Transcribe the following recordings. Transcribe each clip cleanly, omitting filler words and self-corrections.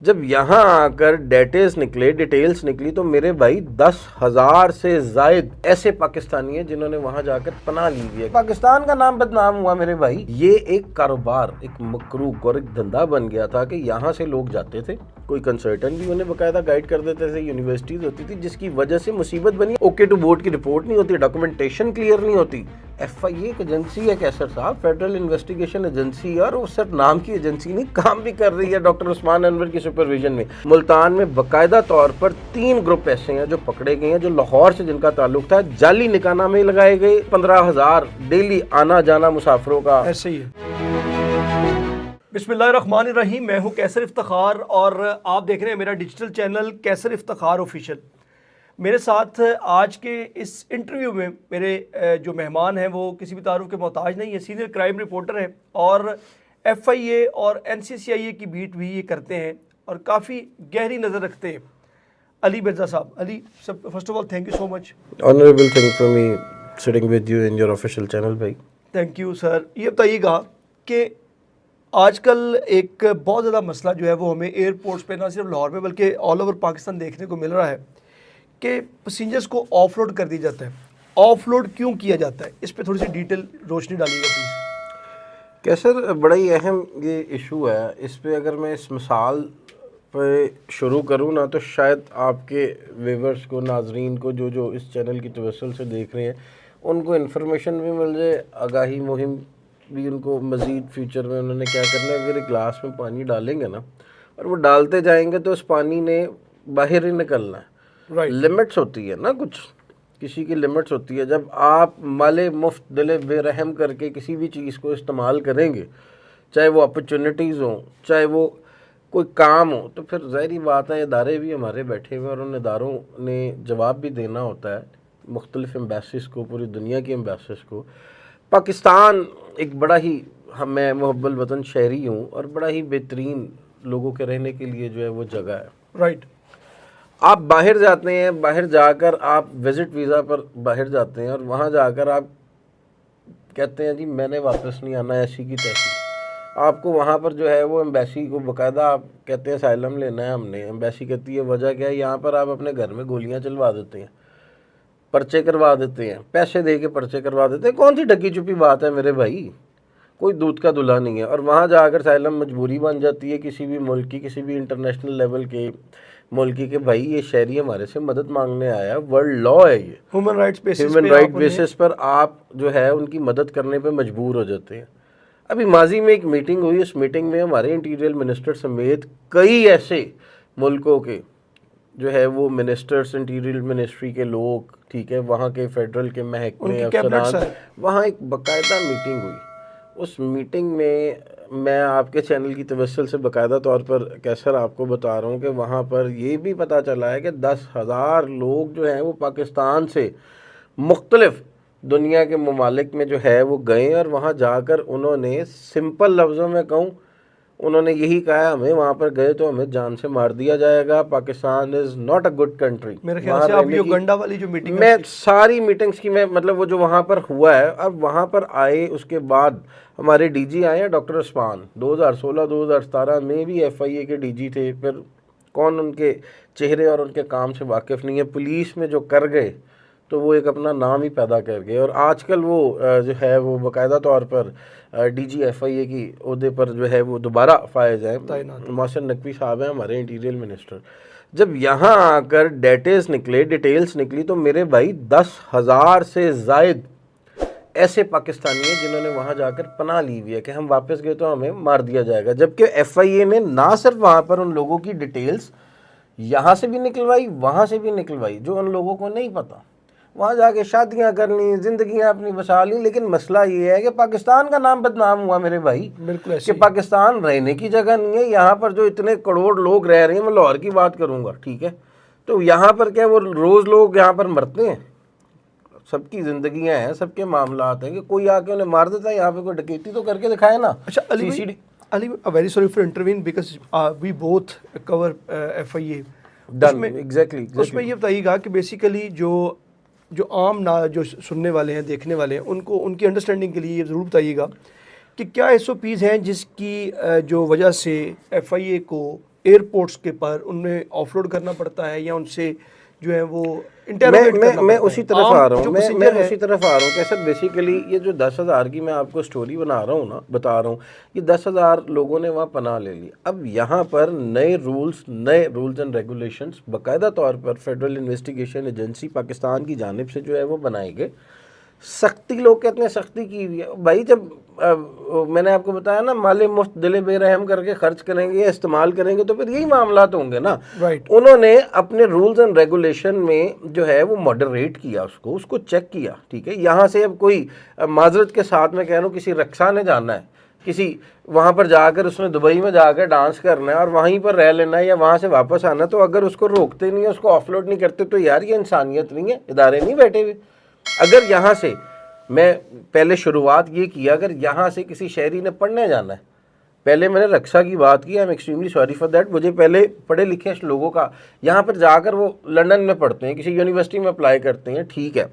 جب یہاں آ کر ڈیٹیلز نکلی تو میرے بھائی 10,000 سے زائد ایسے پاکستانی ہیں جنہوں نے وہاں جا کر پناہ لی ہوئی ہے. پاکستان کا نام بدنام ہوا میرے بھائی. یہ ایک کاروبار، ایک مکروہ اور ایک دھندا بن گیا تھا کہ یہاں سے لوگ جاتے تھے، کوئی کنسلٹنٹ بھی انہیں باقاعدہ گائیڈ کر دیتے تھے، یونیورسٹیز ہوتی تھی جس کی وجہ سے مصیبت بنی. اوکے ٹو بورڈ کی رپورٹ نہیں ہوتی، ڈاکومنٹیشن کلیئر نہیں ہوتی. ایف آئی اے ایک ایجنسی ہے کیسر صاحب، فیڈرل انویسٹیگیشن ایجنسی ہے، اور وہ صرف نام کی ایجنسی نہیں، کام بھی کر رہی ہے ڈاکٹر عثمان انور کی سپرویژن میں. ملتان میں باقاعدہ طور پر 3 گروپ ایسے ہیں جو پکڑے گئے ہیں، جو لاہور سے جن کا تعلق تھا. جعلی نکاح نامے لگائے گئے، 15,000 ڈیلی آنا جانا مسافروں کا. ایسے ہی ہے. بسم اللہ الرحمن الرحیم. میں ہوں کیسر افتخار اور آپ دیکھ رہے ہیں میرا ڈیجیٹل چینل کیسر افتخار آفیشیل. میرے ساتھ آج کے اس انٹرویو میں میرے جو مہمان ہیں وہ کسی بھی تعارف کے محتاج نہیں ہے، سینئر کرائم رپورٹر ہیں اور ایف آئی اے اور این سی سی آئی اے کی بیٹ بھی یہ کرتے ہیں اور کافی گہری نظر رکھتے ہیں. علی مرزا صاحب. Ali first of all thank you so much. Honourable thank for me sitting with you in your official channel بھائی. Thank you sir. یہ بتائیے گا کہ آج کل ایک بہت زیادہ مسئلہ جو ہے وہ ہمیں ایئرپورٹس پہ نہ صرف لاہور میں بلکہ آل اوور پاکستان دیکھنے کو مل رہا ہے کہ پیسنجرز کو آف لوڈ کر دیا جاتا ہے. آف لوڈ کیوں کیا جاتا ہے؟ اس پہ تھوڑی سی ڈیٹیل روشنی ڈالیے گا پلیز. کیسر بڑا ہی اہم یہ ایشو ہے. اس پہ اگر میں اس مثال پہ شروع کروں نا تو شاید آپ کے ویورز کو، ناظرین کو، جو اس چینل کی توسل سے دیکھ رہے ہیں، ان کو انفارمیشن بھی مل جائے، آگاہی مہم بھی ان کو مزید فیوچر میں انہوں نے کیا کرنا ہے. اگر ایک گلاس میں پانی ڈالیں گے نا اور وہ ڈالتے جائیں گے تو اس پانی نے باہر ہی نکلنا ہے. لمٹس ہوتی ہے نا، کسی کی لمٹس ہوتی ہے. جب آپ مال مفت دل بے رحم کر کے کسی بھی چیز کو استعمال کریں گے، چاہے وہ اپرچونٹیز ہوں، چاہے وہ کوئی کام ہو، تو پھر ظاہری بات ہے ادارے بھی ہمارے بیٹھے ہوئے اور ان اداروں نے جواب بھی دینا ہوتا ہے مختلف ایمبیسیز کو، پوری دنیا کی ایمبیسیز کو. پاکستان ایک بڑا ہی، میں محب الوطن شہری ہوں اور بڑا ہی بہترین لوگوں کے رہنے کے لیے جو ہے وہ جگہ ہے. رائٹ. آپ باہر جاتے ہیں، باہر جا کر آپ وزٹ ویزا پر باہر جاتے ہیں اور وہاں جا کر آپ کہتے ہیں جی میں نے واپس نہیں آنا، ایسی کی تیسی. آپ کو وہاں پر جو ہے وہ ایمبیسی کو باقاعدہ آپ کہتے ہیں اسائلم لینا ہے ہم نے. ایمبیسی کہتی ہے وجہ کیا ہے؟ یہاں پر آپ اپنے گھر میں گولیاں چلوا دیتے ہیں، پرچے کروا دیتے ہیں، پیسے دے کے پرچے کروا دیتے ہیں. کون سی ڈکی چھپی بات ہے میرے بھائی؟ کوئی دودھ کا دلہا نہیں ہے. اور وہاں جا کر اسائلم مجبوری بن جاتی ہے کسی بھی ملک کی، کسی بھی انٹرنیشنل لیول کے ملکی کے. بھائی یہ شہری ہمارے سے مدد مانگنے آیا ہے، ورلڈ لا ہے، یہ ہیومن رائٹس بیسس پر آپ جو ہے ان کی مدد کرنے پہ مجبور ہو جاتے ہیں. ابھی ماضی میں ایک میٹنگ ہوئی، اس میٹنگ میں ہمارے انٹیریئر منسٹر سمیت کئی ایسے ملکوں کے جو ہے وہ منسٹرز، انٹیریئر منسٹری کے لوگ، ٹھیک ہے، وہاں کے فیڈرل کے محکمے افسران، وہاں ایک باقاعدہ میٹنگ ہوئی. اس میٹنگ میں آپ کے چینل کی توسل سے باقاعدہ طور پر کیسر آپ کو بتا رہا ہوں کہ وہاں پر یہ بھی پتہ چلا ہے کہ 10,000 لوگ جو ہیں وہ پاکستان سے مختلف دنیا کے ممالک میں جو ہے وہ گئے اور وہاں جا کر انہوں نے سمپل لفظوں میں کہوں، انہوں نے یہی کہا ہمیں وہاں پر گئے تو ہمیں جان سے مار دیا جائے گا. Pakistan is not a good country. میرے خیال سے آپ یوگنڈا والی جو میٹنگ میں ساری میٹنگز کی میں مطلب وہ جو وہاں پر ہوا ہے. اب وہاں پر آئے، اس کے بعد ہمارے ڈی جی آئے ہیں ڈاکٹر عثمان. 2016-2017 میں بھی ایف آئی اے کے ڈی جی تھے. پھر کون ان کے چہرے اور ان کے کام سے واقف نہیں ہے. پولیس میں جو کر گئے تو وہ ایک اپنا نام ہی پیدا کر گئے. اور آج کل وہ جو ہے وہ باقاعدہ طور پر ڈی جی ایف آئی اے کی عہدے پر جو ہے وہ دوبارہ فائز ہیں. محسن نقوی صاحب ہیں ہمارے انٹیریئر منسٹر. جب یہاں آ کر ڈیٹیلز نکلی تو میرے بھائی 10,000 سے زائد ایسے پاکستانی ہیں جنہوں نے وہاں جا کر پناہ لی ہوئی ہے کہ ہم واپس گئے تو ہمیں مار دیا جائے گا. جبکہ ایف آئی اے نے نہ صرف وہاں پر ان لوگوں کی ڈیٹیلز یہاں سے بھی نکلوائی، وہاں سے بھی نکلوائی، جو ان لوگوں کو نہیں پتا. وہاں جا کے شادیاں کرنی، زندگیاں اپنی بسا لی. لیکن مسئلہ یہ ہے کہ پاکستان کا نام بدنام ہوا میرے بھائی، بالکل کہ پاکستان رہنے کی جگہ نہیں ہے. یہاں پر جو اتنے کروڑ لوگ رہ رہے ہیں، میں لاہور کی بات کروں گا، ٹھیک ہے، تو یہاں پر کیا وہ روز لوگ یہاں پر مرتے ہیں؟ سب کی زندگیاں ہیں، سب کے معاملات ہیں، کہ کوئی آ کے انہیں مار دیتا ہے. یہاں پہ کوئی ڈکیتی تو کر کے دکھائے نا. اچھا Ali very sorry for intervene because we both cover F I A. Exactly اس میں یہ بتائیے گا کہ بیسیکلی جو عام جو سننے والے ہیں، دیکھنے والے ہیں، ان کو ان کی انڈرسٹینڈنگ کے لیے یہ ضرور بتائیے گا کہ کیا ایس او پیز ہیں جس کی جو وجہ سے ایف آئی اے کو ایئرپورٹس کے پر انہیں آف لوڈ کرنا پڑتا ہے یا ان سے جو ہے وہ انٹروگیٹ کرنا پڑتا ہے؟ میں اسی طرف آ رہا ہوں، میں procedure ہے- اسی طرف آ رہا ہوں کہ سر بیسیکلی یہ جو 10,000 کی میں آپ کو سٹوری بتا رہا ہوں، یہ 10,000 لوگوں نے وہاں پناہ لے لی. اب یہاں پر نئے رولز اینڈ ریگولیشنز باقاعدہ طور پر فیڈرل انویسٹیگیشن ایجنسی پاکستان کی جانب سے جو ہے وہ بنائے گئے. سختی، لوگ کہتے ہیں سختی کی ہوئی ہے بھائی. جب میں نے آپ کو بتایا نا، مال مفت دل بے رحم کر کے خرچ کریں گے یا استعمال کریں گے تو پھر یہی معاملات ہوں گے نا. Right. انہوں نے اپنے رولز اینڈ ریگولیشن میں جو ہے وہ ماڈریٹ کیا، اس کو چیک کیا. ٹھیک ہے، یہاں سے اب کوئی معذرت کے ساتھ میں کہہ رہا ہوں، کسی رقصہ نے جانا ہے، کسی وہاں پر جا کر اس نے دبئی میں جا کر ڈانس کرنا ہے اور وہیں پر رہ لینا ہے یا وہاں سے واپس آنا ہے، تو اگر اس کو روکتے نہیں ہیں، اس کو آف لوڈ نہیں کرتے، تو یار یہ انسانیت نہیں ہے، ادارے نہیں بیٹھے ہوئے. اگر یہاں سے میں پہلے شروعات یہ کیا، اگر یہاں سے کسی شہری نے پڑھنے جانا ہے، پہلے میں نے رکشا کی بات کی، I'm extremely sorry for that، مجھے پہلے پڑھے لکھے لوگوں کا یہاں پر جا کر وہ لنڈن میں پڑھتے ہیں، کسی یونیورسٹی میں اپلائی کرتے ہیں، ٹھیک ہے،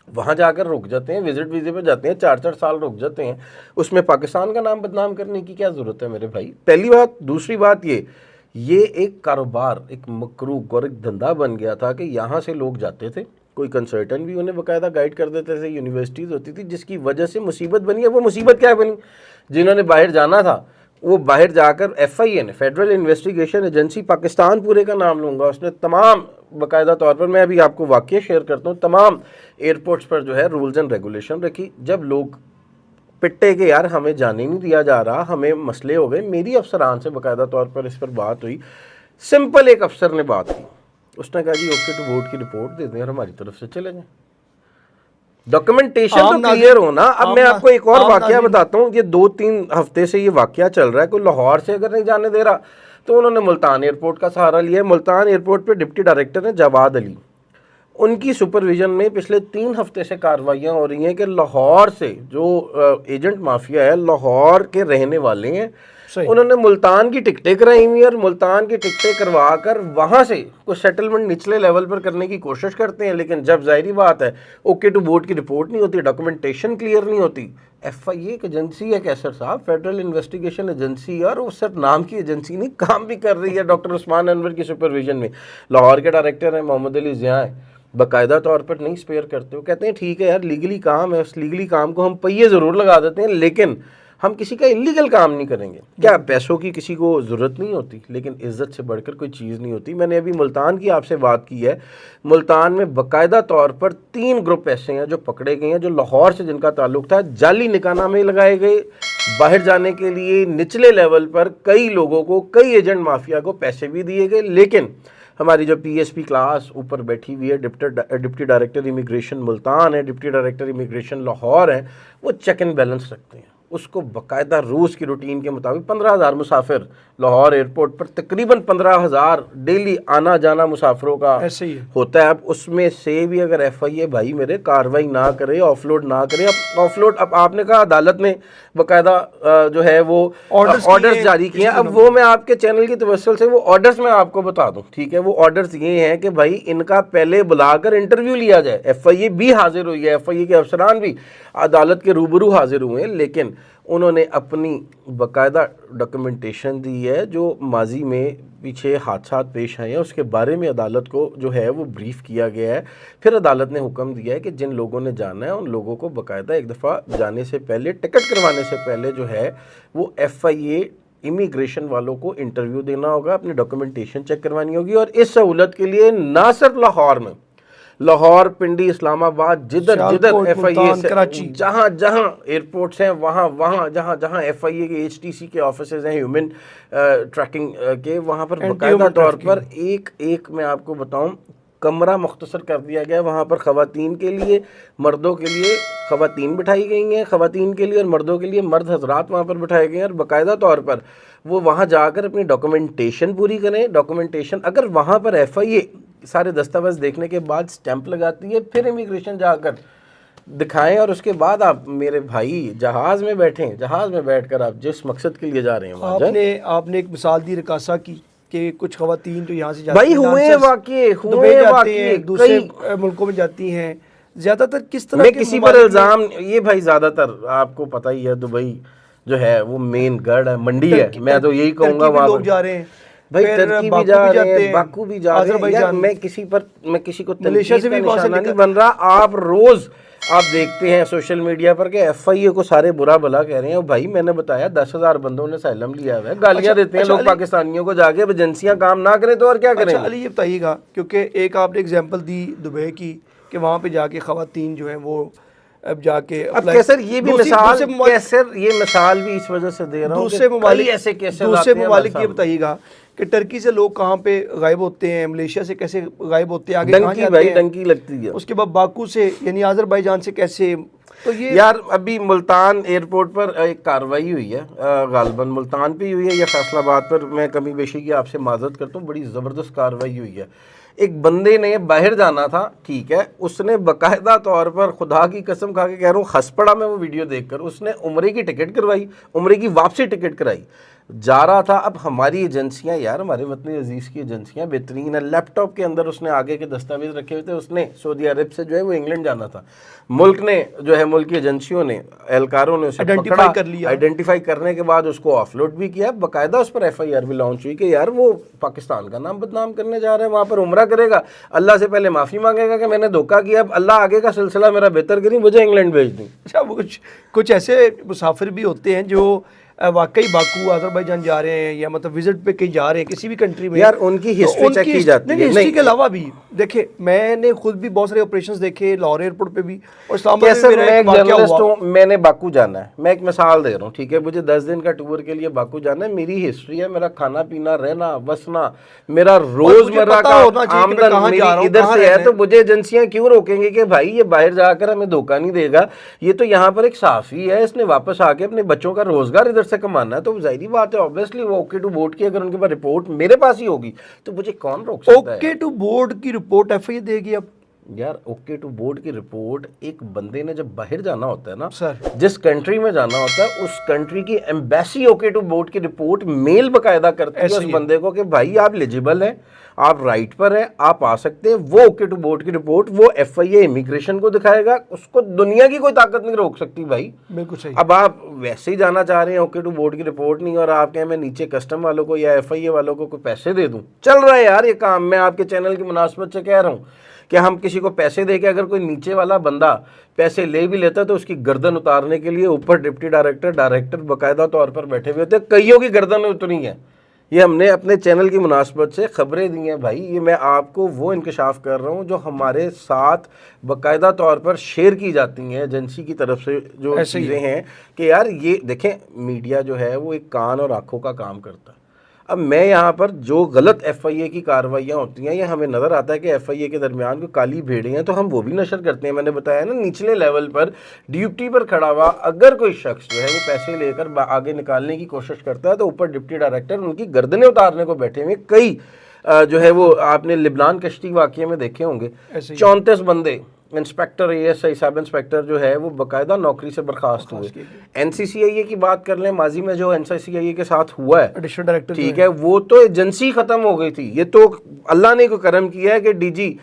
وہاں جا کر رک جاتے ہیں، وزٹ ویزے پہ جاتے ہیں، 4 سال رک جاتے ہیں، اس میں پاکستان کا نام بدنام کرنے کی کیا ضرورت ہے میرے بھائی؟ پہلی بات. دوسری بات یہ ایک کاروبار، ایک مکروک اور ایک دھندا بن گیا تھا کہ یہاں سے لوگ جاتے تھے، کوئی کنسلٹنٹ بھی انہیں باقاعدہ گائیڈ کر دیتے تھے، یونیورسٹیز ہوتی تھی، جس کی وجہ سے مصیبت بنی ہے. وہ مصیبت کیا بنی؟ جنہوں نے باہر جانا تھا وہ باہر جا کر FIA نے، فیڈرل انویسٹیگیشن ایجنسی پاکستان پورے کا نام لوں گا، اس نے تمام باقاعدہ طور پر، میں ابھی آپ کو واقعہ شیئر کرتا ہوں، تمام ایئرپورٹس پر جو ہے رولز اینڈ ریگولیشن رکھی. جب لوگ پٹے کہ یار ہمیں جانے نہیں دیا جا رہا، ہمیں مسئلے ہو گئے، میری افسران سے باقاعدہ طور پر اس پر بات ہوئی. سمپل ایک افسر نے بات کی، اس نے کہا جی اوکے ٹو ووٹ کی رپورٹ دے دیں اور ہماری طرف سے چلے جائیں. ڈاکومنٹیشن تو کلیئر ہونا. اب میں آپ کو ایک اور واقعہ بتاتا ہوں، یہ 2-3 ہفتے سے یہ واقعہ چل رہا ہے. کوئی لاہور سے اگر نہیں جانے دے رہا تو انہوں نے ملتان ایئرپورٹ کا سہارا لیا ہے. ملتان ایئرپورٹ پہ ڈپٹی ڈائریکٹر ہیں جواد علی، ان کی سپرویژن میں پچھلے 3 ہفتے سے کارروائیاں ہو رہی ہیں کہ لاہور سے جو ایجنٹ مافیا ہے، لاہور کے رہنے والے ہیں، انہوں نے ملتان کی ٹکٹیں کرائی ہوئی ہیں اور ملتان کی ٹکٹیں کروا کر وہاں سے کوئی سیٹلمنٹ نچلے لیول پر کرنے کی کوشش کرتے ہیں. لیکن جب ظاہری بات ہے اوکے ٹو ووٹ کی رپورٹ نہیں ہوتی، ڈاکومنٹیشن کلیئر نہیں ہوتی. FIA ایک ایجنسی ہے کیسر صاحب، فیڈرل انویسٹیگیشن ایجنسی، اور وہ صرف نام کی ایجنسی نہیں، کام بھی کر رہی ہے ڈاکٹر عثمان انور کی سپرویژن میں. لاہور کے ڈائریکٹر ہیں محمد علی ضیاء ہیں، باقاعدہ طور پر نہیں اسپیئر کرتے. وہ کہتے ہیں ٹھیک ہے یار لیگلی کام ہے، اس لیگلی کام کو ہم پہیے ضرور لگا دیتے ہیں، لیکن ہم کسی کا انلیگل کام نہیں کریں گے. کیا پیسوں کی کسی کو ضرورت نہیں ہوتی، لیکن عزت سے بڑھ کر کوئی چیز نہیں ہوتی. میں نے ابھی ملتان کی آپ سے بات کی ہے، ملتان میں باقاعدہ طور پر 3 گروپ ایسے ہیں جو پکڑے گئے ہیں، جو لاہور سے جن کا تعلق تھا. جعلی نکاح نامے لگائے گئے باہر جانے کے لیے، نچلے لیول پر کئی لوگوں کو، کئی ایجنٹ مافیا کو پیسے بھی دیے گئے. لیکن ہماری جو PSP کلاس اوپر بیٹھی ہوئی ہے، ڈپٹی ڈائریکٹر امیگریشن ملتان ہے، ڈپٹی ڈائریکٹر امیگریشن لاہور ہیں، وہ چیک اینڈ بیلنس رکھتے ہیں. اس کو باقاعدہ روز کی روٹین کے مطابق 15,000 مسافر لاہور ایئرپورٹ پر، تقریباً 15,000 ڈیلی آنا جانا مسافروں کا ایسے ہی ہوتا ہے. اب اس میں سے بھی اگر FIA بھائی میرے کاروائی نہ کرے، آف لوڈ نہ کرے. اب آف لوڈ، اب آپ نے کہا عدالت نے باقاعدہ جو ہے وہ آرڈرز جاری کیے ہیں. اب وہ میں آپ کے چینل کی توسل سے وہ آرڈرز میں آپ کو بتا دوں، ٹھیک ہے. وہ آرڈرز یہ ہیں کہ بھائی ان کا پہلے بلا کر انٹرویو لیا جائے. FIA بھی حاضر ہوئی ہے، FIA کے افسران بھی عدالت کے روبرو حاضر ہوئے ہیں، لیکن انہوں نے اپنی باقاعدہ ڈاکومنٹیشن دی ہے. جو ماضی میں پیچھے حادثات پیش آئے ہیں اس کے بارے میں عدالت کو جو ہے وہ بریف کیا گیا ہے. پھر عدالت نے حکم دیا ہے کہ جن لوگوں نے جانا ہے ان لوگوں کو باقاعدہ ایک دفعہ جانے سے پہلے، ٹکٹ کروانے سے پہلے جو ہے وہ FIA امیگریشن والوں کو انٹرویو دینا ہوگا، اپنی ڈاکومنٹیشن چیک کروانی ہوگی. اور اس سہولت کے لیے نہ صرف لاہور میں، لاہور، پنڈی، اسلام آباد، جدھر FIA سے جہاں جہاں ایئرپورٹس ہیں، وہاں جہاں FIA کے HTC کے آفیسز ہیں، ہیومن ٹریکنگ کے، وہاں پر باقاعدہ طور پر ایک میں آپ کو بتاؤں کمرہ مختصر کر دیا گیا. وہاں پر خواتین کے لیے، مردوں کے لیے خواتین بٹھائی گئی ہیں، خواتین کے لیے اور مردوں کے لیے مرد حضرات وہاں پر بٹھائے گئے ہیں. اور باقاعدہ طور پر وہ وہاں جا کر اپنی ڈاکومنٹیشن پوری کریں. ڈاکومنٹیشن اگر وہاں پر FIA سارے دستاویز دیکھنے کے بعد سٹیمپ لگاتی ہے، پھر امیگریشن جا کر دکھائیں اور اس کے بعد آپ میرے بھائی جہاز میں بیٹھیں، جہاز میں بیٹھ کر آپ جس مقصد کے لیے جا رہے ہیں وہاں جائیں. آپ نے ایک مثال دی رکاسا کی کہ کچھ خواتین جو یہاں سے جاتی بھائی ہیں، ہوئے واقعے جاتی ہیں، دوسرے ملکوں میں جاتی ہیں. زیادہ تر کس طرح میں کسی پر الزام، یہ بھائی زیادہ تر آپ کو پتہ ہی ہے دبئی جو ہے وہ مین گڑھ ہے، منڈی ہے. میں تو یہی کہوں گا وہاں لوگ جا رہے ہیں. بھائی پھر ترکی بھی باکو جا رہے جاتے ہیں، باکو بھی جا رہے ہیں. یار آذربائیجان، میں کسی کو ملیشیا سے تنقید بھی کا وہاں سے نشانہ نہیں بن رہا. آپ روز آپ دیکھتے ہیں سوشل میڈیا پر کہ ایف آئی اے کو سارے برا بھلا کہہ رہے ہیں. بھائی میں نے بتایا 10,000 بندوں نے اسائلم لیا ہوا ہے، گالیاں دیتے ہیں لوگ پاکستانیوں کو جا کے. اب ایجنسیاں کام نہ کریں تو اور کیا کریں اچھا گے؟ علی یہ بتائیے گا، کیونکہ ایک آپ نے اگزامپل دی دبئی کی کہ وہاں پہ جا کے خواتین جو ہیں وہ اب جا کے اب کیسر یہ بھی مثال، کیسر یہ مثال بھی اس وجہ سے دے رہا ہوں دوسرے کہ ممالک کئی ایسے کیسز دوسرے آتے ہیں ممالک بس یہ بتائیے گا کہ ٹرکی سے لوگ کہاں پہ غائب ہوتے ہیں، ملیشیا سے کیسے غائب ہوتے ہیں، آگے کہاں ڈنکی جاتے بھائی ہیں، ڈنکی لگتی ہے. اس کے بعد باکو سے یعنی آذربائیجان سے کیسے. تو یہ یار ابھی ملتان ایئرپورٹ پر ایک کاروائی ہوئی ہے، غالباً ملتان پہ ہوئی ہے یا فیصل آباد پر، میں کمی بیشی کی آپ سے معذرت کرتا ہوں. بڑی زبردست کاروائی ہوئی ہے. ایک بندے نے باہر جانا تھا، ٹھیک ہے، اس نے باقاعدہ طور پر خدا کی قسم کھا کے کہہ رہا ہوں، ہنس پڑا میں وہ ویڈیو دیکھ کر. اس نے عمرے کی ٹکٹ کروائی، عمرے کی واپسی ٹکٹ کرائی، جا رہا تھا. اب ہماری ایجنسیاں یار، ہمارے وطن عزیز کی ایجنسیاں بہترین ہیں. لیپ ٹاپ کے اندر اس نے آگے کے دستاویز رکھے ہوئے تھے. اس نے سعودی عرب سے جو ہے وہ انگلینڈ جانا تھا. ملک نے جو ہے ملک کی ایجنسیوں نے، اہلکاروں نے اسے Identify کر لیا. آئیڈینٹیفائی کرنے کے بعد اس کو آف لوڈ بھی کیا. باقاعدہ اس پر ایف آئی آر بھی لانچ ہوئی کہ یار وہ پاکستان کا نام بدنام کرنے جا رہا ہے، وہاں پر عمرہ کرے گا، اللہ سے پہلے معافی مانگے گا کہ میں نے دھوکہ کیا، اب اللہ آگے کا سلسلہ میرا بہتر کریں، مجھے انگلینڈ بھیج دیں. اچھا کچھ ایسے مسافر بھی ہوتے ہیں جو واقعی باکو آذربائیجان جا رہے ہیں یا مطلب وزٹ پہ کہیں جا رہے ہیں کسی بھی کنٹری میں. یار ان کی ہسٹری چیک کی جاتی ہے. ہسٹری کے علاوہ بھی دیکھیں، میں نے خود بھی بہت سارے آپریشنز دیکھے لاہور ایئرپورٹ پہ بھی، اور اسلام آباد کیسر میں میرا میں ایک ایک واقعہ جرنلسٹ ہوا. ہوں، میں نے باکو جانا ہے. میں ایک مثال دے رہا ہوں، ٹھیک ہے، مجھے 10 دن کا ٹور کے لیے باکو جانا ہے. میری ہسٹری ہے، میرا کھانا پینا، رہنا بسنا، میرا روزمرہ کا آمدن میری ادھر سے ہے. تو مجھے ایجنسیاں کیوں روکیں گے کہ بھائی یہ باہر جا کر ہمیں دھوکہ نہیں دے گا، یہ تو یہاں پر ایک صحافی ہے، اس نے واپس آ کے اپنے بچوں کا روزگار ادھر سے کمانا ہے. تو ظاہری بات ہے obviously وہ اوکے ٹو بورڈ کی اگر ان کے پاس رپورٹ میرے پاس ہی ہوگی تو مجھے کون روک سکتا ہے؟ اوکے ٹو بورڈ کی رپورٹ ایف آئی دے گی. اب یار اوکے ٹو بورڈ کی رپورٹ ایک بندے نے جب باہر جانا ہوتا ہے نا سر، جس کنٹری میں جانا ہوتا ہے، اس کنٹری کی ایمبیسی اوکے ٹو بورڈ کی رپورٹ میل باقاعدہ کرتی ہے اس بندے کو کہ بھائی آپ ایلیجیبل ہیں، آپ رائٹ پر ہیں، آپ آ سکتے ہیں. وہ اوکے ٹو بورڈ کی رپورٹ وہ ایف آئی اے امیگریشن کو دکھائے گا. اس کو دنیا کی کوئی طاقت نہیں روک سکتی بھائی. بالکل صحیح. اب آپ ویسے ہی جانا چاہ رہے ہیں، اوکے ٹو بورڈ کی رپورٹ نہیں، اور آپ کہیں میں نیچے کسٹم والوں کو یا ایف آئی اے والوں کو کوئی پیسے دے دوں. چل رہا ہے یار یہ کام. میں آپ کے چینل کی مناسبت سے کہہ رہا ہوں کہ ہم کسی کو پیسے دے کے اگر کوئی نیچے والا بندہ پیسے لے بھی لیتا ہے تو اس کی گردن اتارنے کے لیے اوپر ڈپٹی ڈائریکٹر باقاعدہ طور پر بیٹھے ہوئے تھے. کئیوں کی گردن اتری ہیں. یہ ہم نے اپنے چینل کی مناسبت سے خبریں دی ہیں بھائی. یہ میں آپ کو وہ انکشاف کر رہا ہوں جو ہمارے ساتھ باقاعدہ طور پر شیئر کی جاتی ہیں ایجنسی کی طرف سے، جو چیزیں ہیں کہ یار یہ دیکھیں میڈیا جو ہے وہ ایک کان اور آنکھوں کا کام کرتا ہے. اب میں یہاں پر جو غلط ایف آئی اے کی کارروائیاں ہوتی ہیں، یہ ہمیں نظر آتا ہے کہ ایف آئی اے کے درمیان کوئی کالی بھیڑیں ہیں تو ہم وہ بھی نشر کرتے ہیں. میں نے بتایا نا نچلے لیول پر ڈیوٹی پر کھڑا ہوا اگر کوئی شخص جو ہے وہ پیسے لے کر آگے نکالنے کی کوشش کرتا ہے تو اوپر ڈپٹی ڈائریکٹر ان کی گردنیں اتارنے کو بیٹھے ہوئے. کئی جو ہے وہ آپ نے لبنان کشتی واقعے میں دیکھے ہوں گے، 34 بندے inspector A S I sub inspector جو ہے وہ باقاعدہ نوکری سے برخاست ہوئے. این سی سی آئی اے کی بات کر لیں، ماضی میں جو این سی سی آئی اے کے ساتھ ہوا ہے ایڈیشنل ڈائریکٹر، ٹھیک ہے، وہ تو ایجنسی ختم ہو گئی تھی. یہ تو اللہ نے کوئی کرم کیا ہے کہ ڈی جی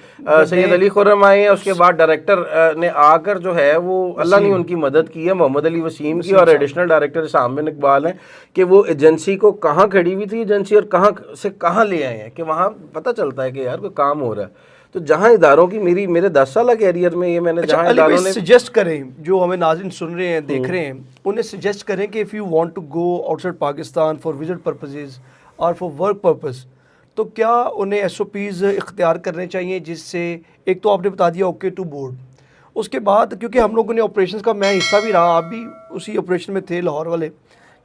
سید علی خرم آئے ہیں، اس کے بعد ڈائریکٹر نے آ کر جو ہے وہ اللہ نے ان کی مدد کی ہے، محمد علی وسیم کی، اور ایڈیشنل ڈائریکٹر سامن اقبال ہیں کہ وہ ایجنسی کو کہاں کھڑی ہوئی تھی ایجنسی اور کہاں سے کہاں لے آئے ہیں کہ وہاں پتہ چلتا ہے کہ یار کوئی کام ہو رہا ہے. تو جہاں اداروں کی میرے 10 سالہ کیریئر میں یہ میں نے جہاں اداروں نے سجیسٹ کریں، جو ہمیں ناظرین سن رہے ہیں دیکھ رہے ہیں، انہیں سجیسٹ کریں کہ if you want to go outside Pakistan for visit purposes اور فار ورک پرپز، تو کیا انہیں ایس او پیز اختیار کرنے چاہیے، جس سے ایک تو آپ نے بتا دیا اوکے ٹو بورڈ، اس کے بعد کیونکہ ہم لوگوں نے آپریشنز کا میں حصہ بھی رہا، آپ بھی اسی آپریشن میں تھے لاہور والے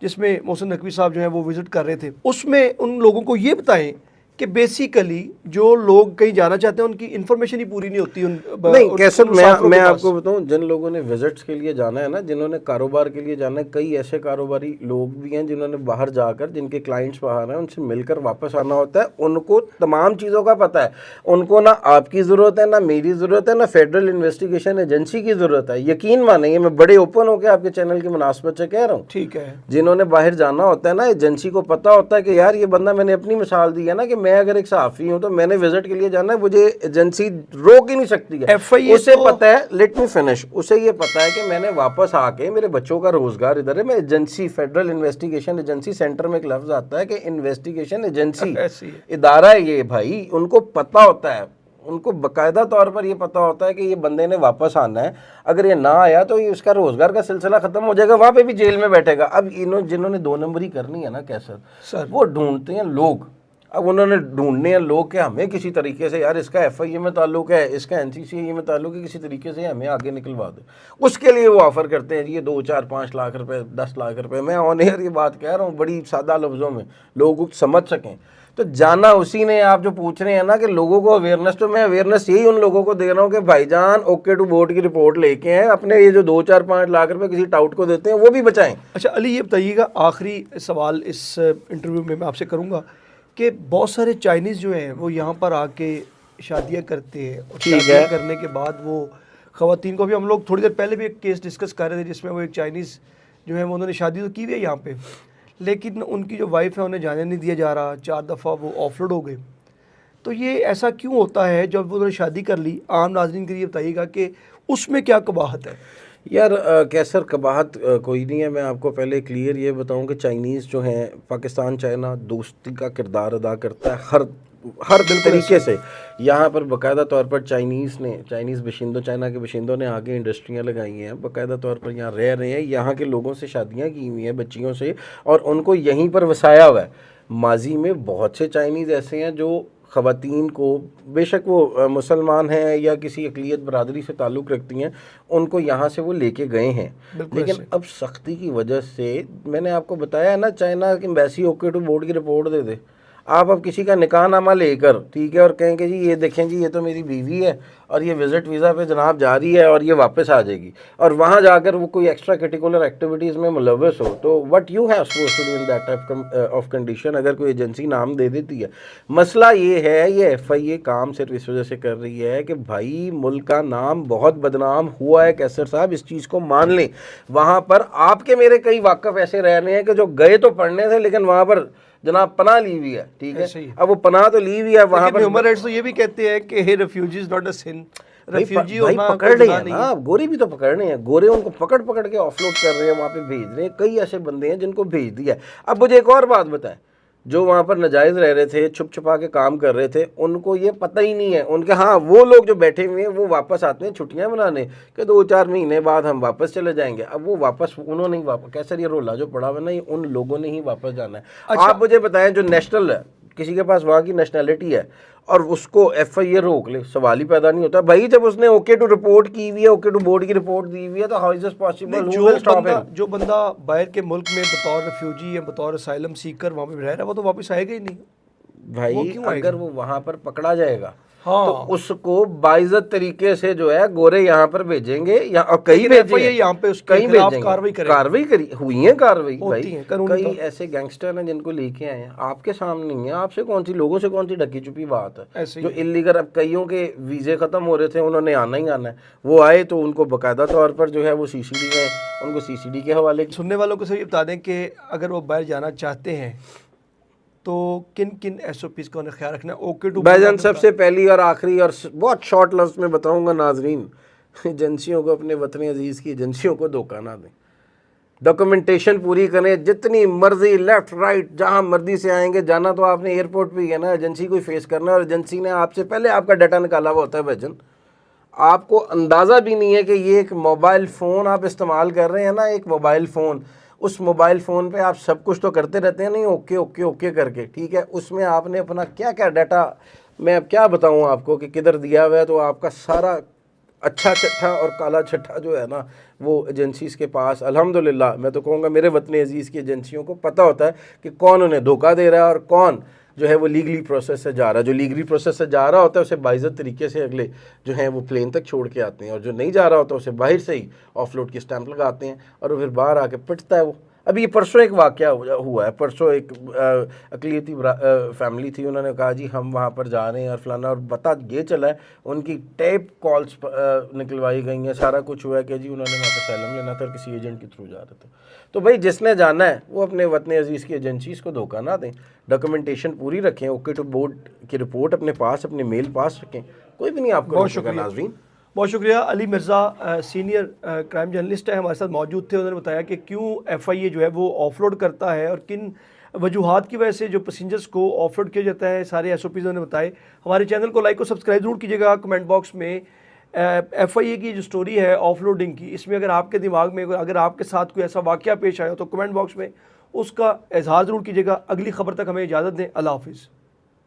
جس میں محسن نقوی صاحب جو ہیں وہ وزٹ کر رہے تھے، اس میں ان لوگوں کو یہ بتائیں کہ بیسیکلی جو لوگ کہیں جانا چاہتے ہیں ان کی انفارمیشن ہی پوری نہیں ہوتی. نہیں کیسے میں آپ کو بتاؤں، جن لوگوں نے وزٹس کے لیے جانا ہے نا، جنہوں نے کاروبار کے لیے جانا ہے، کئی ایسے کاروباری لوگ بھی ہیں جنہوں نے باہر جا کر، جن کے کلائنٹس باہر ہیں، ان سے مل کر واپس آنا ہوتا ہے. ان کو تمام چیزوں کا پتہ ہے. ان کو نہ آپ کی ضرورت ہے، نہ میری ضرورت ہے، نہ فیڈرل انویسٹیگیشن ایجنسی کی ضرورت ہے. یقین مانیں یہ میں بڑے اوپن ہو کے آپ کے چینل کی مناسبت سے کہہ رہا ہوں. ٹھیک ہے، جنہوں نے باہر جانا ہوتا ہے نا، ایجنسی کو پتہ ہوتا ہے کہ یار یہ بندہ، میں نے اپنی مثال دی ہے نا کہ میں اگر ایک صحافی ہوں تو میں نے وزٹ کے لیے جانا ہے, مجھے ایجنسی روک ہی نہیں سکتی ہے. FIA اسے پتہ ہے, لیٹ می فنش, اسے یہ پتہ ہے کہ میں نے واپس آ کے میرے بچوں کا روزگار ادھر ہے. میں agency, federal investigation agency, centre میں ایک لفظ آتا ہے کہ انویسٹیگیشن ایجنسی ادارہ ہے یہ بھائی, ان کو پتہ ہوتا ہے, ان کو باقاعدہ طور پر یہ پتہ ہوتا ہے کہ یہ بندے نے واپس آنا ہے. اگر یہ نہ آیا تو یہ اس کا روزگار کا سلسلہ ختم ہو جائے گا, وہاں پہ بھی جیل میں بیٹھے گا. اب جنہوں نے 2 نمبری کرنی ہے نا کیسر, وہ ڈھونڈتے ہیں لوگ. اب انہوں نے ڈھونڈنے ہیں لوگ کہ ہمیں کسی طریقے سے, یار اس کا FIA میں تعلق ہے, اس کا NCCA میں تعلق ہے, کسی طریقے سے ہمیں آگے نکلوا دے. اس کے لیے وہ آفر کرتے ہیں, یہ 2, 4, 5 لاکھ روپے, 10 لاکھ روپے. میں آن ایئر یہ بات کہہ رہا ہوں بڑی سادہ لفظوں میں, لوگ سمجھ سکیں. تو جانا اسی نے, آپ جو پوچھ رہے ہیں نا کہ لوگوں کو اویئرنیس, تو میں اویئرنیس یہی ان لوگوں کو دے رہا ہوں کہ بھائی جان اوکے ٹو بورڈ کی رپورٹ لے کے ہیں, اپنے یہ جو 2, 4, 5 لاکھ روپے کسی ٹاؤٹ کو دیتے ہیں وہ بھی بچائیں. اچھا علی یہ بتائیے گا, آخری سوال اس انٹرویو میں آپ سے کروں گا کہ بہت سارے چائنیز جو ہیں وہ یہاں پر آ کے شادیاں کرتے ہیں, اور شادیاں کرنے کے بعد وہ خواتین کو, بھی ہم لوگ تھوڑی دیر پہلے بھی ایک کیس ڈسکس کر رہے تھے جس میں وہ ایک چائنیز جو ہے انہوں نے شادی تو کی ہوئی ہے یہاں پہ, لیکن ان کی جو وائف ہے انہیں جانے نہیں دیا جا رہا, 4 دفعہ وہ آف لوڈ ہو گئے. تو یہ ایسا کیوں ہوتا ہے جب انہوں نے شادی کر لی؟ عام ناظرین کے لیے بتائیے گا کہ اس میں کیا قباحت ہے. یار کیسر قباحت کوئی نہیں ہے. میں آپ کو پہلے کلیئر یہ بتاؤں کہ چائنیز جو ہیں, پاکستان چائنا دوستی کا کردار ادا کرتا ہے ہر طریقے سے. یہاں پر باقاعدہ طور پر چائنیز باشندوں, چائنا کے باشندوں نے آگے انڈسٹریاں لگائی ہیں, باقاعدہ طور پر یہاں رہ رہے ہیں, یہاں کے لوگوں سے شادیاں کی ہوئی ہیں, بچیوں سے, اور ان کو یہیں پر وسایا ہوا ہے. ماضی میں بہت سے چائنیز ایسے ہیں جو خواتین کو, بے شک وہ مسلمان ہیں یا کسی اقلیت برادری سے تعلق رکھتی ہیں, ان کو یہاں سے وہ لے کے گئے ہیں. لیکن اب سختی کی وجہ سے, میں نے آپ کو بتایا ہے نا, چائنا کی ایمبیسی اوکے ٹو بورڈ کی رپورٹ دے دے. آپ اب کسی کا نکاح نامہ لے کر, ٹھیک ہے, اور کہیں کہ جی یہ دیکھیں جی یہ تو میری بیوی ہے اور یہ وزٹ ویزا پہ جناب جا رہی ہے اور یہ واپس آ جائے گی, اور وہاں جا کر وہ کوئی ایکسٹرا کیٹیکولر ایکٹیویٹیز میں ملوث ہو, تو what you have suppose to do in that type of condition. اگر کوئی ایجنسی نام دے دیتی ہے, مسئلہ یہ ہے, یہ FIA کام صرف اس وجہ سے کر رہی ہے کہ بھائی ملک کا نام بہت بدنام ہوا ہے. کیسر صاحب اس چیز کو مان لیں. وہاں پر آپ کے میرے کئی واقف ایسے رہ رہے ہیں کہ جو گئے تو پڑھنے تھے لیکن وہاں پر جناب پناہ لی ہوئی ہے, ٹھیک ہے, اب وہ پناہ تو لی ہوئی ہے وہاں پر. ہیومن رائٹس تو یہ بھی کہتے ہیں کہ refugee is not a sin. Refugee بھائی پکڑ رہے ہیں نا, گورے بھی تو پکڑنے ہیں, گورے ان کو پکڑ کے آف لوڈ کر رہے ہیں, وہاں پہ بھیج رہے ہیں. کئی ایسے بندے ہیں جن کو بھیج دیا ہے. اب مجھے ایک اور بات بتائیں, جو وہاں پر ناجائز رہ رہے تھے, چھپ چھپا کے کام کر رہے تھے, ان کو یہ پتہ ہی نہیں ہے, ان کے, ہاں وہ لوگ جو بیٹھے ہوئے ہیں وہ واپس آتے ہیں چھٹیاں منانے کہ 2-4 مہینے بعد ہم واپس چلے جائیں گے. اب وہ واپس انہوں نے واپس, کیسر یہ رولا جو پڑا ہوا نا, یہ ان لوگوں نے ہی واپس جانا ہے. آپ مجھے بتائیں جو نیشنل ہے, کسی کے پاس وہاں کی نیشنلٹی ہے اور اس کو FIA روک لے, سوال ہی پیدا نہیں ہوتا بھائی. جب اس نے اوکے ٹو رپورٹ کی ہوئی ہے, اوکے ٹو بورڈ کی رپورٹ دی ہوئی ہے, تو ہاؤ از دس پاسبل؟ جو بندہ باہر کے ملک میں بطور ریفیوجی یا بطور اسائلم سیکر وہاں پہ رہ رہا ہے, وہ تو واپس آئے گا ہی نہیں بھائی. اگر وہ وہاں پر پکڑا جائے گا تو اس کو باعزت طریقے سے جو ہے گورے یہاں پر بھیجیں گے, اور کئی یہاں پہ اس کے خلاف کاروائی ہوئی ہے. کاروائی بھائی کئی ایسے گینگسٹر ہیں جن کو لے کے آئے ہیں, آپ کے سامنے نہیں ہے. آپ سے کون سی, لوگوں سے کون سی ڈھکی چھپی بات ہے جو انلیگل. اب کئیوں کے ویزے ختم ہو رہے تھے, انہوں نے آنا ہی آنا ہے, وہ آئے تو ان کو باقاعدہ طور پر جو ہے وہ CCD میں, ان کو CCD کے حوالے. سننے والوں کو صرف یہ بتا دیں کہ اگر وہ باہر جانا چاہتے ہیں تو کن SOPs کا انہیں خیال رکھنا ہے. اوکے ٹو بھائی جان, سب سے پہلی اور آخری اور بہت شارٹ لفظ میں بتاؤں گا ناظرین, ایجنسیوں کو, اپنے وطن عزیز کی ایجنسیوں کو دھوکہ نہ دیں. ڈاکومنٹیشن پوری کریں, جتنی مرضی لیفٹ رائٹ جہاں مرضی سے آئیں گے. جانا تو آپ نے ایئرپورٹ پہ ہی ہے نا, ایجنسی کو فیس کرنا ہے, اور ایجنسی نے آپ سے پہلے آپ کا ڈیٹا نکالا ہوا ہوتا ہے. بھائی جان آپ کو اندازہ بھی نہیں ہے کہ یہ ایک موبائل فون آپ استعمال کر رہے ہیں نا, ایک موبائل فون, اس موبائل فون پہ آپ سب کچھ تو کرتے رہتے ہیں, نہیں اوکے اوکے اوکے کر کے, ٹھیک ہے. اس میں آپ نے اپنا کیا کیا ڈیٹا, میں اب کیا بتاؤں آپ کو کہ کدھر دیا ہوا ہے. تو آپ کا سارا اچھا چھٹا اور کالا چھٹا جو ہے نا, وہ ایجنسیز کے پاس الحمدللہ میں تو کہوں گا میرے وطن عزیز کی ایجنسیوں کو پتہ ہوتا ہے کہ کون انہیں دھوکہ دے رہا ہے اور کون جو ہے وہ لیگلی پروسیس سے جا رہا ہے. جو لیگلی پروسیس سے جا رہا ہوتا ہے اسے باعزت طریقے سے اگلے جو ہیں وہ پلین تک چھوڑ کے آتے ہیں, اور جو نہیں جا رہا ہوتا اسے باہر سے ہی آف لوڈ کی اسٹیمپ لگاتے ہیں, اور وہ پھر باہر آ کے پٹتا ہے. وہ ابھی پرسوں ایک واقعہ ہوا ہے، پرسوں ایک اقلیتی فیملی تھی، انہوں نے کہا جی ہم وہاں پر جا رہے ہیں اور فلانا، اور پتہ یہ چلا ہے ان کی ٹیپ کالز نکلوائی گئی ہیں، سارا کچھ ہوا ہے کہ جی انہوں نے وہاں پہ اسائلم لینا تھا اور کسی ایجنٹ کے تھرو جا رہے تھے. تو بھائی جس نے جانا ہے وہ اپنے وطن عزیز کی ایجنسیز کو دھوکہ نہ دیں، ڈاکومنٹیشن پوری رکھیں، اوکے ٹو بورڈ کی رپورٹ اپنے پاس، اپنے میل پاس رکھیں، کوئی بھی نہیں آپ کو بہت روکے گا. شکریہ، ناظرین بہت شکریہ. علی مرزا سینئر کرائم جرنلسٹ ہے، ہمارے ساتھ موجود تھے. انہوں نے بتایا کہ کیوں ایف آئی اے جو ہے وہ آف لوڈ کرتا ہے اور کن وجوہات کی وجہ سے جو پیسنجرز کو آف لوڈ کیا جاتا ہے. سارے ایس او پیز انہوں نے بتائے. ہمارے چینل کو لائک اور سبسکرائب ضرور کیجیے گا. کمنٹ باکس میں ایف آئی اے کی جو سٹوری ہے آف لوڈنگ کی، اس میں اگر آپ کے دماغ میں اگر آپ کے ساتھ کوئی ایسا واقعہ پیش آیا تو کمنٹ باکس میں اس کا اظہار ضرور کیجیے گا. اگلی خبر تک ہمیں اجازت دیں. اللہ حافظ.